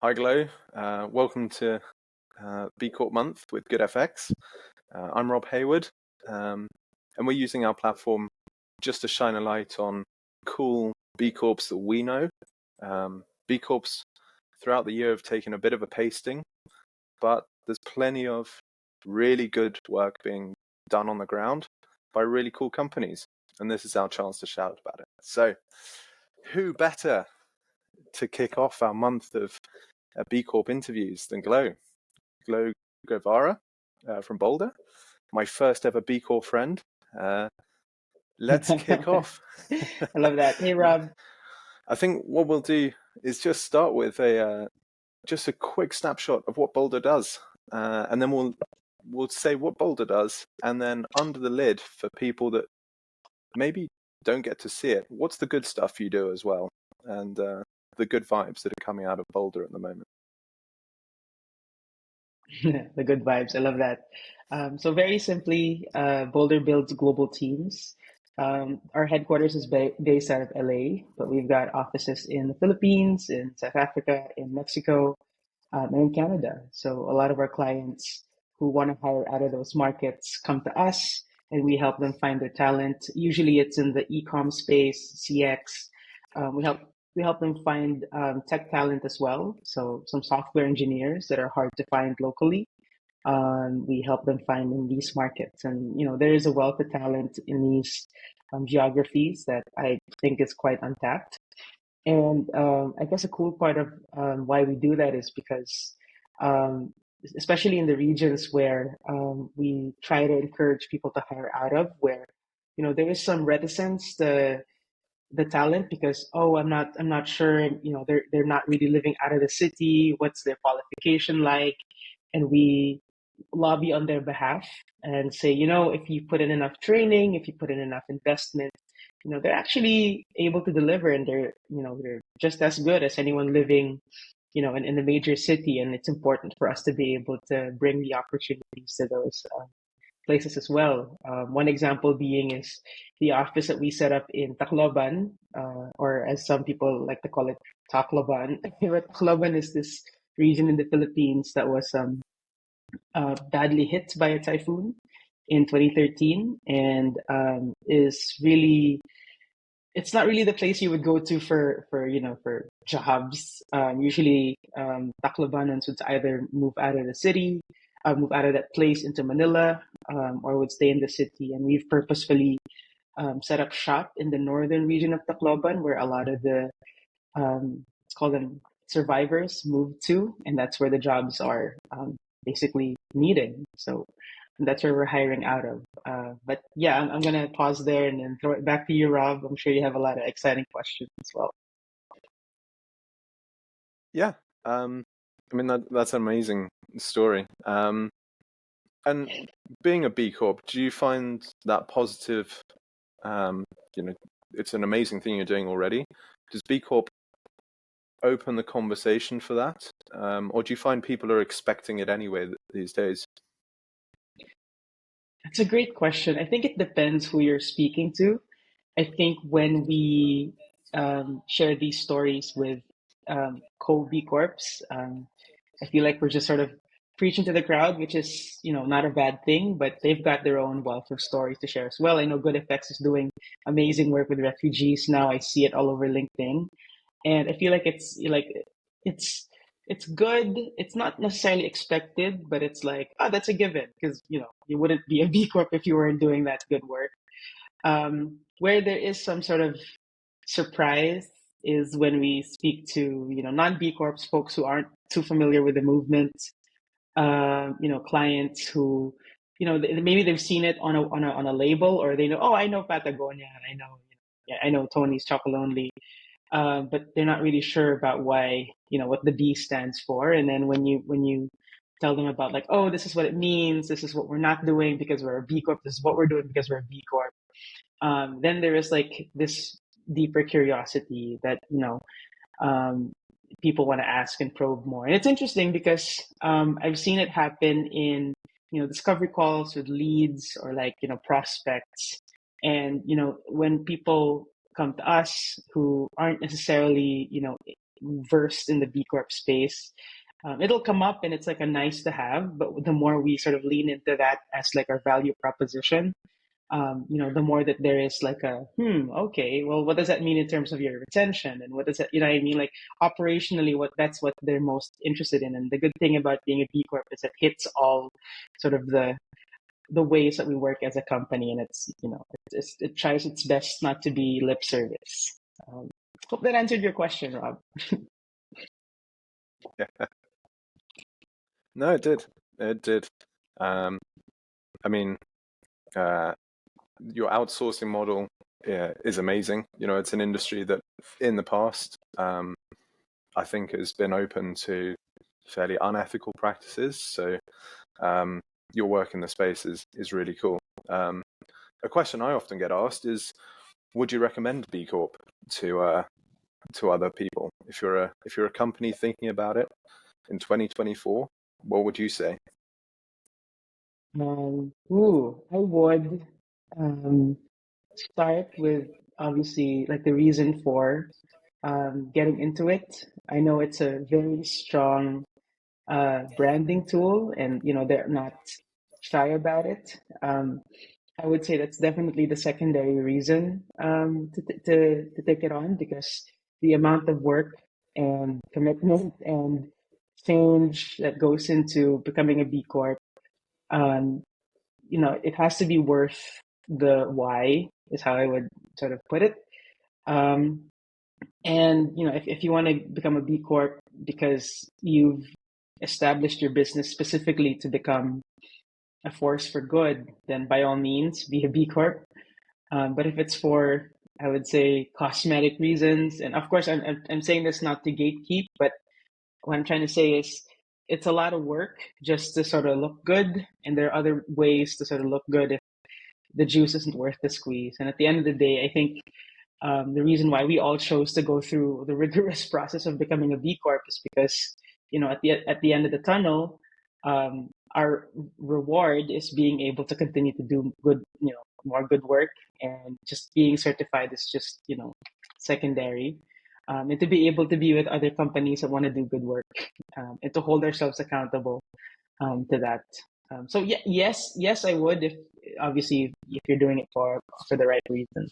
Hi, Glow. Welcome to B Corp Month with GoodFX. I'm Rob Hayward, and we're using our platform just to shine a light on cool B Corps that we know. B Corps throughout the year have taken a bit of a pasting, but there's plenty of really good work being done on the ground by really cool companies, and this is our chance to shout about it. So, who better to kick off our month of B Corp interviews than Glow Guevara from Boldr, my first ever B Corp friend. Let's kick off. I love that. Hey, Rob. I think what we'll do is just start with just a quick snapshot of what Boldr does, and then we'll say what Boldr does, and then under the lid for people that maybe don't get to see it, what's the good stuff you do as well, and the good vibes that are coming out of Boldr at the moment. The good vibes. I love that. So very simply, Boulder builds global teams. Our headquarters is based out of LA, but we've got offices in the Philippines, in South Africa, in Mexico, and in Canada. So a lot of our clients who want to hire out of those markets come to us, and we help them find their talent. Usually, it's in the e-com space, CX. We help them find tech talent as well. So some software engineers that are hard to find locally. We help them find in these markets, and there is a wealth of talent in these geographies that I think is quite untapped. And I guess a cool part of why we do that is because, um, especially in the regions where we try to encourage people to hire out of, where there is some reticence to the talent because I'm not sure, they're not really living out of the city. What's their qualification like? And we lobby on their behalf and say, if you put in enough training, if you put in enough investment, they're actually able to deliver, and they're just as good as anyone living, in the major city. And it's important for us to be able to bring the opportunities to those places as well. One example being is the office that we set up in Tacloban, or as some people like to call it, Tacloban. Tacloban is this region in the Philippines that was badly hit by a typhoon in 2013, and is really, it's not really the place you would go to for jobs. Usually, Taclobanans would either move out of the city, move out of that place into Manila, or would stay in the city. And we've purposefully set up shop in the northern region of Tacloban, where a lot of the let's call them survivors moved to, and that's where the jobs are basically needed. So that's where we're hiring out of. But yeah, I'm gonna pause there and then throw it back to you, Rob. I'm sure you have a lot of exciting questions as well. Yeah, I mean that's an amazing story. And being a B Corp, do you find that positive? Um, you know, it's an amazing thing you're doing already. Does B Corp open the conversation for that, or do you find people are expecting it anyway these days? That's a great question. I think it depends who you're speaking to. I think when we share these stories with co-B Corps, I feel like we're just sort of preaching to the crowd, which is, not a bad thing, but they've got their own wealth of stories to share as well. I know GoodFX is doing amazing work with refugees now. I see it all over LinkedIn, and I feel like it's it's good. It's not necessarily expected, but it's like, oh, that's a given because you wouldn't be a B Corp if you weren't doing that good work. Where there is some sort of surprise is when we speak to non B Corps folks who aren't too familiar with the movement. Clients who maybe they've seen it on a label, or they know, oh, I know Patagonia, and I know, yeah, I know Tony's Chocolonely, but they're not really sure about why, what the B stands for. And then when you tell them about, like, oh, this is what it means, this is what we're not doing because we're a B Corp, this is what we're doing because we're a B Corp, then there is like this deeper curiosity that um, people want to ask and probe more. And it's interesting because I've seen it happen in discovery calls with leads, or like prospects, and when people come to us who aren't necessarily versed in the B Corp space. It'll come up and it's like a nice to have, but the more we sort of lean into that as like our value proposition, the more that there is like okay, well, what does that mean in terms of your retention, and what does that, what I mean, like operationally, that's what they're most interested in. And the good thing about being a B Corp is it hits all sort of the ways that we work as a company, and it tries its best not to be lip service. Hope that answered your question, Rob. Yeah. No, it did. It did. I mean, your outsourcing model is amazing. It's an industry that in the past, I think has been open to fairly unethical practices. So your work in the space is really cool. A question I often get asked is, would you recommend B Corp to other people? If you're a company thinking about it in 2024, what would you say? I would start with obviously like the reason for getting into it. I know it's a very strong branding tool, and they're not shy about it. I would say that's definitely the secondary reason to take it on, because the amount of work and commitment and change that goes into becoming a B Corp, um, it has to be worth the why, is how I would sort of put it. Um, and if you want to become a B Corp because you've established your business specifically to become a force for good, then by all means be a B Corp. But if it's for, I would say, cosmetic reasons, and of course I'm saying this not to gatekeep, but what I'm trying to say is it's a lot of work just to sort of look good, and there are other ways to sort of look good if the juice isn't worth the squeeze. And at the end of the day, I think the reason why we all chose to go through the rigorous process of becoming a B Corp is because, at the end of the tunnel, our reward is being able to continue to do good, more good work, and just being certified is just, secondary. And to be able to be with other companies that want to do good work, and to hold ourselves accountable to that. So yeah, yes, I would, if obviously if you're doing it for the right reasons.